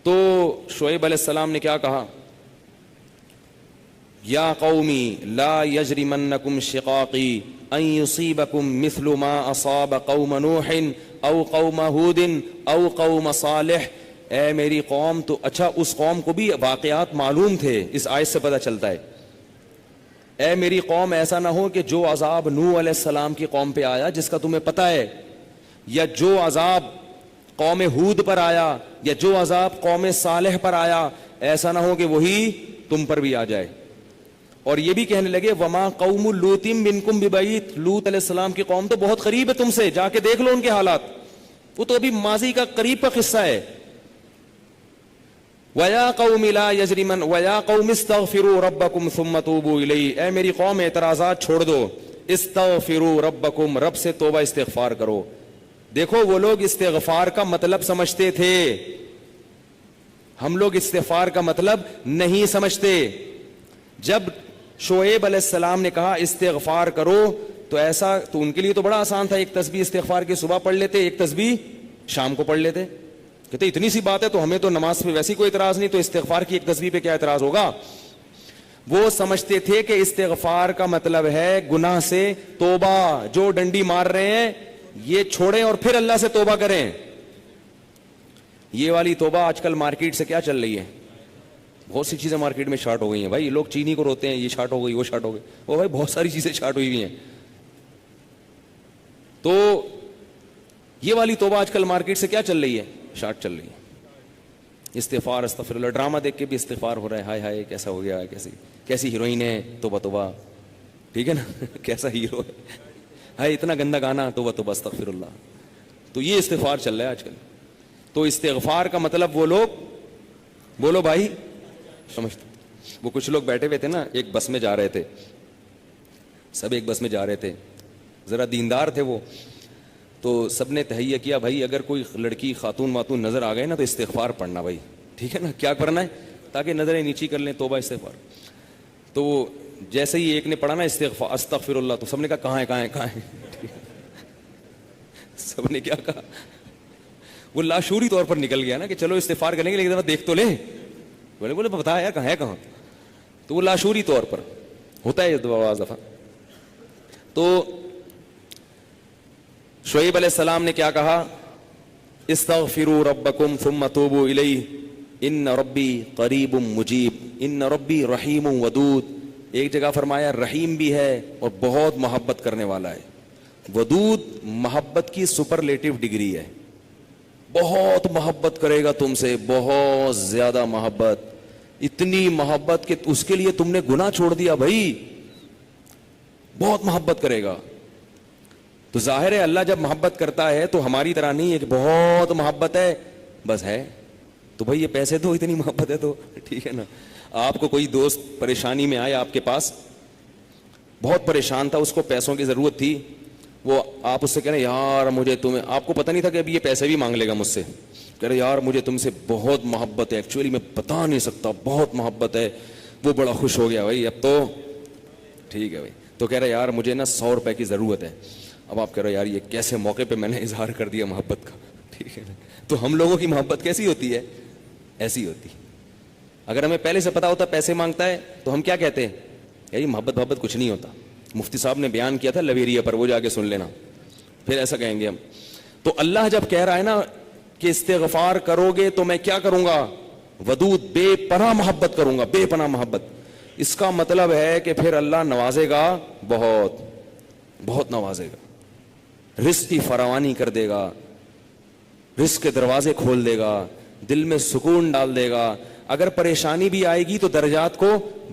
تو شعیب علیہ السلام نے کیا کہا؟ یا قومی لا یجرمنکم شقاقی ان یصیبکم مثل ما اصاب قوم نوح او قوم ہود او قوم صالح. اے میری قوم، تو اچھا اس قوم کو بھی واقعات معلوم تھے، اس آیت سے پتہ چلتا ہے. اے میری قوم، ایسا نہ ہو کہ جو عذاب نوح علیہ السلام کی قوم پہ آیا جس کا تمہیں پتہ ہے، یا جو عذاب قوم ہود پر آیا، یا جو عذاب قوم صالح پر آیا، ایسا نہ ہو کہ وہی تم پر بھی آ جائے. اور یہ بھی کہنے لگے وما قوم لوط منکم ببعید، لوط علیہ السلام کی قوم تو بہت قریب ہے تم سے، جا کے دیکھ لو ان کے حالات، وہ تو ابھی ماضی کا قریب کا قصہ ہے. وَيَا قَوْمِ لَا يَجْرِمَنْ وَيَا قَوْمِ اسْتَغْفِرُوا رَبَّكُمْ ثُمَّ تُوبُوا إِلَيْهِ. اے میری قوم اعتراضات چھوڑ دو، استغفروا ربکم، رب سے توبہ استغفار کرو. دیکھو وہ لوگ استغفار کا مطلب سمجھتے تھے، ہم لوگ استغفار کا مطلب نہیں سمجھتے. جب شعیب علیہ السلام نے کہا استغفار کرو تو ایسا تو ان کے لیے تو بڑا آسان تھا، ایک تسبیح استغفار کی صبح پڑھ لیتے، ایک تسبیح شام کو پڑھ لیتے. کہتے اتنی سی بات ہے تو ہمیں تو نماز پہ ویسی کوئی اعتراض نہیں، تو استغفار کی ایک تسبیح پہ کیا اعتراض ہوگا. وہ سمجھتے تھے کہ استغفار کا مطلب ہے گناہ سے توبہ، جو ڈنڈی مار رہے ہیں یہ چھوڑیں اور پھر اللہ سے توبہ کریں. یہ والی توبہ آج کل مارکیٹ سے کیا چل رہی ہے، بہت سی چیزیں مارکیٹ میں شارٹ ہو گئی ہیں بھائی. لوگ چینی کو روتے ہیں، یہ شارٹ ہو گئی، وہ شارٹ ہو گئی، وہ بھائی بہت ساری چیزیں شارٹ ہوئی ہوئی ہیں. تو یہ والی توبہ آج کل مارکیٹ سے کیا چل رہی ہے، شارٹ چل رہی ہے. استغفار استغفر اللہ، ڈرامہ دیکھ کے بھی استغفار ہو رہا ہے، ہائے ہائے کیسا ہو گیا، کیسی ہیروئن ہے، توبہ توبہ، ٹھیک ہے نا کیسا ہیرو ہے، ہائے اتنا گندا گانا، توبہ توبہ استغفر اللہ. تو یہ استغفار چل رہا ہے آج کل. تو استغفار کا مطلب وہ لوگ، بولو بھائی سمجھتے. وہ کچھ لوگ بیٹھے ہوئے تھے نا، ایک بس میں جا رہے تھے، سب ایک بس میں جا رہے تھے، ذرا دیندار تھے وہ، تو سب نے تہیہ کیا بھائی اگر کوئی لڑکی خاتون واتون نظر آ گئے نا تو استغفار پڑھنا بھائی، ٹھیک ہے نا، کیا کرنا ہے تاکہ نظریں نیچی کر لیں، توبہ استغفار. تو جیسے ہی ایک نے پڑھا نا استغفار استغفر اللہ، تو سب نے کہا کہاں ہے کہاں ہے کہاں ہے سب نے کیا کہا، وہ لاشعوری طور پر نکل گیا نا کہ چلو استغفار کریں گے لیکن ذرا دیکھ تو لیں. بولے بتا یار کہاں ہے کہاں. تو وہ لاشعوری طور پر ہوتا ہے بعض دفعہ. تو شعیب علیہ السلام نے کیا کہا، استغفروا ربکم ثم توبوا الیہ ان ربی قریب مجیب ان ربی رحیم ودود. ایک جگہ فرمایا رحیم بھی ہے اور بہت محبت کرنے والا ہے. ودود محبت کی سپرلیٹو ڈگری ہے، بہت محبت کرے گا تم سے، بہت زیادہ محبت، اتنی محبت کہ اس کے لیے تم نے گناہ چھوڑ دیا بھائی، بہت محبت کرے گا. تو ظاہر ہے اللہ جب محبت کرتا ہے تو ہماری طرح نہیں ہے کہ بہت محبت ہے بس ہے تو بھائی یہ پیسے دو، اتنی محبت ہے تو ٹھیک ہے نا. آپ کو کوئی دوست پریشانی میں آئے آپ کے پاس، بہت پریشان تھا، اس کو پیسوں کی ضرورت تھی، وہ آپ اس سے کہہ رہے یار مجھے تمہیں، آپ کو پتہ نہیں تھا کہ ابھی یہ پیسے بھی مانگ لے گا مجھ سے، کہہ رہے یار مجھے تم سے بہت محبت ہے، ایکچولی میں بتا نہیں سکتا بہت محبت ہے. وہ بڑا خوش ہو گیا بھائی اب تو ٹھیک ہے بھائی. تو کہہ رہے یار مجھے نا 100 روپے کی ضرورت ہے. اب آپ کہہ رہے یار یہ کیسے موقع پہ میں نے اظہار کر دیا محبت کا، ٹھیک ہے نا. تو ہم لوگوں کی محبت کیسی ہوتی ہے، ایسی ہوتی. اگر ہمیں پہلے سے پتا ہوتا پیسے مانگتا ہے تو ہم کیا کہتے ہیں، یار محبت کچھ نہیں ہوتا. مفتی صاحب نے بیان کیا تھا لویریا پر، وہ جا کے سن لینا، پھر ایسا کہیں گے ہم. تو اللہ جب کہہ رہا ہے نا کہ استغفار کرو گے تو میں کیا کروں گا، ودود بے پناہ محبت کروں گا، بے پناہ محبت. اس کا مطلب ہے کہ پھر اللہ نوازے گا، بہت بہت نوازے گا، رزق کی فراوانی کر دے گا، رزق کے دروازے کھول دے گا، دل میں سکون ڈال دے گا. اگر پریشانی بھی آئے گی تو درجات کو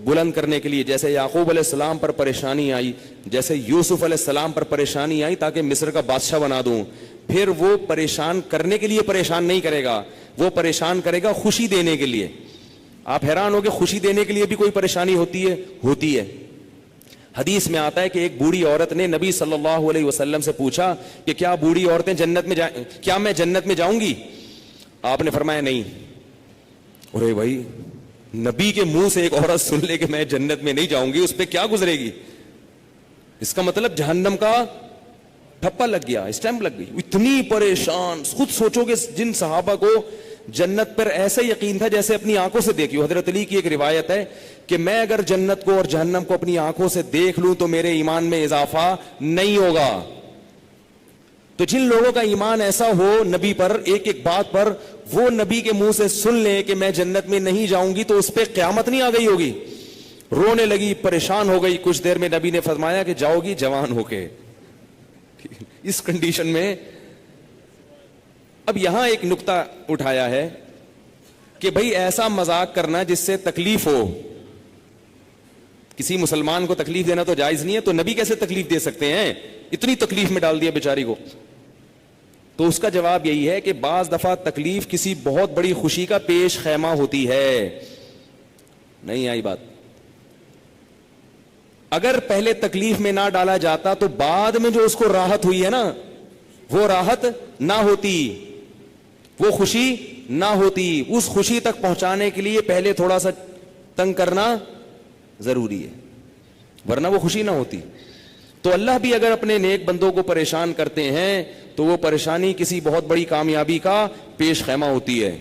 بلند کرنے کے لیے، جیسے یعقوب علیہ السلام پر پریشانی آئی، جیسے یوسف علیہ السلام پر پریشانی آئی تاکہ مصر کا بادشاہ بنا دوں، پھر وہ پریشان کرنے کے لیے پریشان نہیں کرے گا، وہ پریشان کرے گا خوشی دینے کے لیے. آپ حیران ہو کہ خوشی دینے کے لیے بھی کوئی پریشانی ہوتی ہے. حدیث میں آتا ہے کہ ایک بوڑھی عورت نے نبی صلی اللہ علیہ وسلم سے پوچھا کہ کیا بوڑھی عورتیں جنت میں کیا میں جنت میں جاؤں گی؟ آپ نے فرمایا نہیں. ارے بھائی نبی کے منہ سے ایک عورت سن لے کہ میں جنت میں نہیں جاؤں گی، اس پہ کیا گزرے گی؟ اس کا مطلب جہنم کا ٹھپا لگ گیا، اسٹیمپ لگ گئی. اتنی پریشان. خود سوچو کہ جن صحابہ کو جنت پر ایسا یقین تھا جیسے اپنی آنکھوں سے دیکھی ہو. حضرت علی کی ایک روایت ہے کہ میں اگر جنت کو اور جہنم کو اپنی آنکھوں سے دیکھ لوں تو میرے ایمان میں اضافہ نہیں ہوگا. تو جن لوگوں کا ایمان ایسا ہو نبی پر ایک ایک بات پر, وہ نبی کے منہ سے سن لیں کہ میں جنت میں نہیں جاؤں گی, تو اس پہ قیامت نہیں آ گئی ہوگی. رونے لگی, پریشان ہو گئی, کچھ دیر میں نبی نے فرمایا کہ جاؤ گی جوان ہو کے. اس کنڈیشن میں اب یہاں ایک نقطہ اٹھایا ہے کہ بھئی ایسا مذاق کرنا جس سے تکلیف ہو, کسی مسلمان کو تکلیف دینا تو جائز نہیں ہے, تو نبی کیسے تکلیف دے سکتے ہیں؟ اتنی تکلیف میں ڈال دیا بیچاری کو. تو اس کا جواب یہی ہے کہ بعض دفعہ تکلیف کسی بہت بڑی خوشی کا پیش خیمہ ہوتی ہے. نہیں آئی بات؟ اگر پہلے تکلیف میں نہ ڈالا جاتا تو بعد میں جو اس کو راحت ہوئی ہے نا, وہ راحت نہ ہوتی, وہ خوشی نہ ہوتی. اس خوشی تک پہنچانے کے لیے پہلے تھوڑا سا تنگ کرنا ضروری ہے, ورنہ وہ خوشی نہ ہوتی. تو اللہ بھی اگر اپنے نیک بندوں کو پریشان کرتے ہیں تو وہ پریشانی کسی بہت بڑی کامیابی کا پیش خیمہ ہوتی ہے,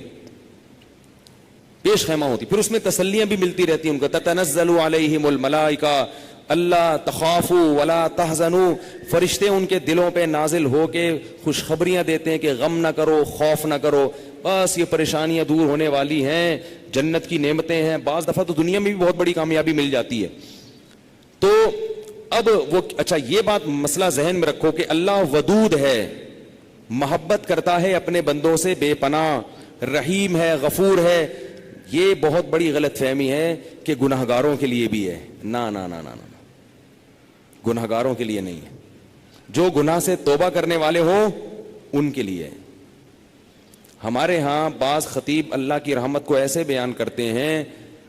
پیش خیمہ ہوتی. پھر اس میں تسلیاں بھی ملتی رہتی ہیں ان کو. تتنزل علیہم الملائکہ اللہ تخافوا ولا تحزنوا, فرشتے ان کے دلوں پہ نازل ہو کے خوشخبریاں دیتے ہیں کہ غم نہ کرو, خوف نہ کرو, بس یہ پریشانیاں دور ہونے والی ہیں, جنت کی نعمتیں ہیں. بعض دفعہ تو دنیا میں بھی بہت بڑی کامیابی مل جاتی ہے. تو اب وہ اچھا یہ بات مسئلہ ذہن میں رکھو کہ اللہ ودود ہے, محبت کرتا ہے اپنے بندوں سے بے پناہ, رحیم ہے, غفور ہے. یہ بہت بڑی غلط فہمی ہے کہ گناہگاروں کے لیے بھی ہے. نا نا نا نا نا, گناہگاروں کے لیے نہیں ہے. جو گناہ سے توبہ کرنے والے ہوں ان کے لیے. ہمارے ہاں بعض خطیب اللہ کی رحمت کو ایسے بیان کرتے ہیں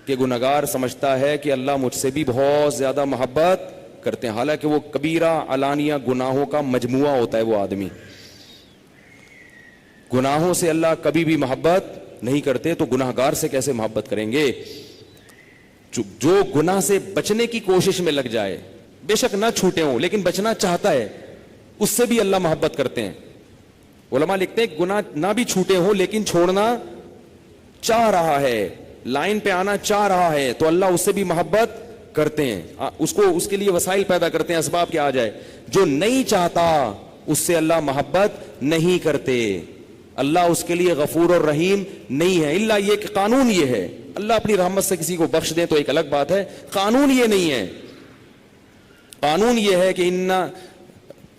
کہ گناہگار سمجھتا ہے کہ اللہ مجھ سے بھی بہت زیادہ محبت کرتے ہیں, حالانکہ وہ کبیرہ علانیہ گناہوں کا مجموعہ ہوتا ہے. وہ آدمی گناہوں سے اللہ کبھی بھی محبت نہیں کرتے, تو گناہگار سے کیسے محبت کریں گے؟ جو گناہ سے بچنے کی کوشش میں لگ جائے, بے شک نہ چھوٹے ہوں لیکن بچنا چاہتا ہے, اس سے بھی اللہ محبت کرتے ہیں. علماء لکھتے ہیں گناہ نہ بھی چھوٹے ہوں لیکن چھوڑنا چاہ رہا ہے, لائن پہ آنا چاہ رہا ہے, تو اللہ اس سے بھی محبت کرتے ہیں. اس کے لیے وسائل پیدا کرتے ہیں, اسباب کے آ جائے. جو نہیں چاہتا اس سے اللہ محبت نہیں کرتے. اللہ اس کے لیے غفور اور رحیم نہیں ہے. الا یہ کہ قانون یہ ہے, اللہ اپنی رحمت سے کسی کو بخش دیں تو ایک الگ بات ہے, قانون یہ نہیں ہے. قانون یہ ہے کہ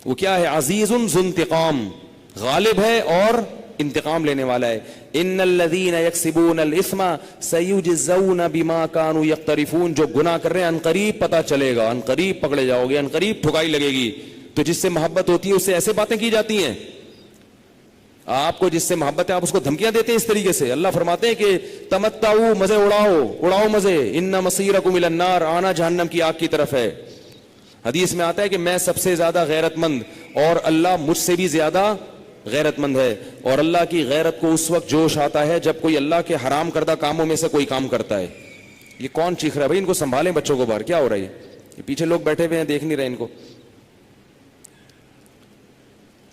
وہ کیا ہے, عزیز ذو انتقام, غالب ہے اور انتقام لینے والا ہے. ان الذين يكسبون الاثم سيجزون بما كانوا يقترفون, جو گناہ کر رہے ہیں عنقریب پتہ چلے گا, عنقریب پکڑے جاؤ گے, عنقریب ٹھکائی لگے گی. تو جس سے محبت ہوتی ہے اس سے ایسے باتیں کی جاتی ہیں. آپ کو جس سے محبت ہے آپ اس کو دھمکیاں دیتے ہیں اس طریقے سے. اللہ فرماتے ہیں کہ تمتعوا, مزے اڑاؤ مزے, ان مصیرکم الی النار, آنا جہنم کی آگ کی طرف ہے. حدیث میں آتا ہے کہ میں سب سے زیادہ غیرت مند اور اللہ مجھ سے بھی زیادہ غیرت مند ہے. اور اللہ کی غیرت کو اس وقت جوش آتا ہے جب کوئی اللہ کے حرام کردہ کاموں میں سے کوئی کام کرتا ہے. یہ کون چیخ رہا ہے بھائی؟ ان کو سنبھالیں بچوں کو باہر, کیا ہو رہا ہے؟ یہ پیچھے لوگ بیٹھے ہوئے ہیں, دیکھ نہیں رہے ان کو.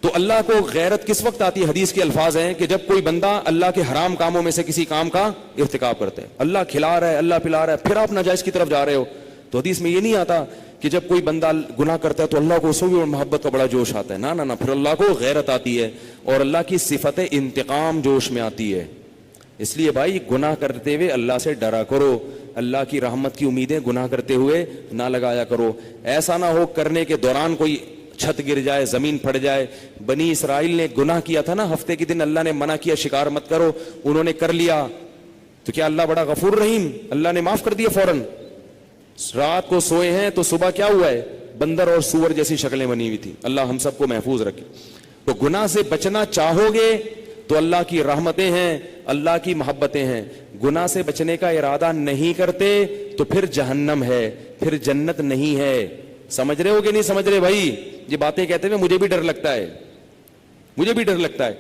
تو اللہ کو غیرت کس وقت آتی ہے؟ حدیث کے الفاظ ہیں کہ جب کوئی بندہ اللہ کے حرام کاموں میں سے کسی کام کا ارتکاب کرتا ہے. اللہ کھلا رہا ہے, اللہ پلا رہا ہے, پھر آپ ناجائز کی طرف جا رہے ہو. تو حدیث میں یہ نہیں آتا کہ جب کوئی بندہ گناہ کرتا ہے تو اللہ کو اس کو بھی محبت کا بڑا جوش آتا ہے. نا نا نا, پھر اللہ کو غیرت آتی ہے اور اللہ کی صفت انتقام جوش میں آتی ہے. اس لیے بھائی گناہ کرتے ہوئے اللہ سے ڈرا کرو, اللہ کی رحمت کی امیدیں گناہ کرتے ہوئے نہ لگایا کرو. ایسا نہ ہو کرنے کے دوران کوئی چھت گر جائے, زمین پھٹ جائے. بنی اسرائیل نے گناہ کیا تھا نا, ہفتے کے دن اللہ نے منع کیا شکار مت کرو, انہوں نے کر لیا, تو کیا اللہ بڑا غفور رحیم, اللہ نے معاف کر دیا فوراً. رات کو سوئے ہیں تو صبح کیا ہوا ہے, بندر اور سور جیسی شکلیں بنی ہوئی تھی. اللہ ہم سب کو محفوظ رکھے. تو گناہ سے بچنا چاہو گے تو اللہ کی رحمتیں ہیں, اللہ کی محبتیں ہیں. گناہ سے بچنے کا ارادہ نہیں کرتے تو پھر جہنم ہے, پھر جنت نہیں ہے. سمجھ رہے ہو کہ نہیں سمجھ رہے بھائی؟ یہ باتیں کہتے ہوئے مجھے بھی ڈر لگتا ہے, مجھے بھی ڈر لگتا ہے.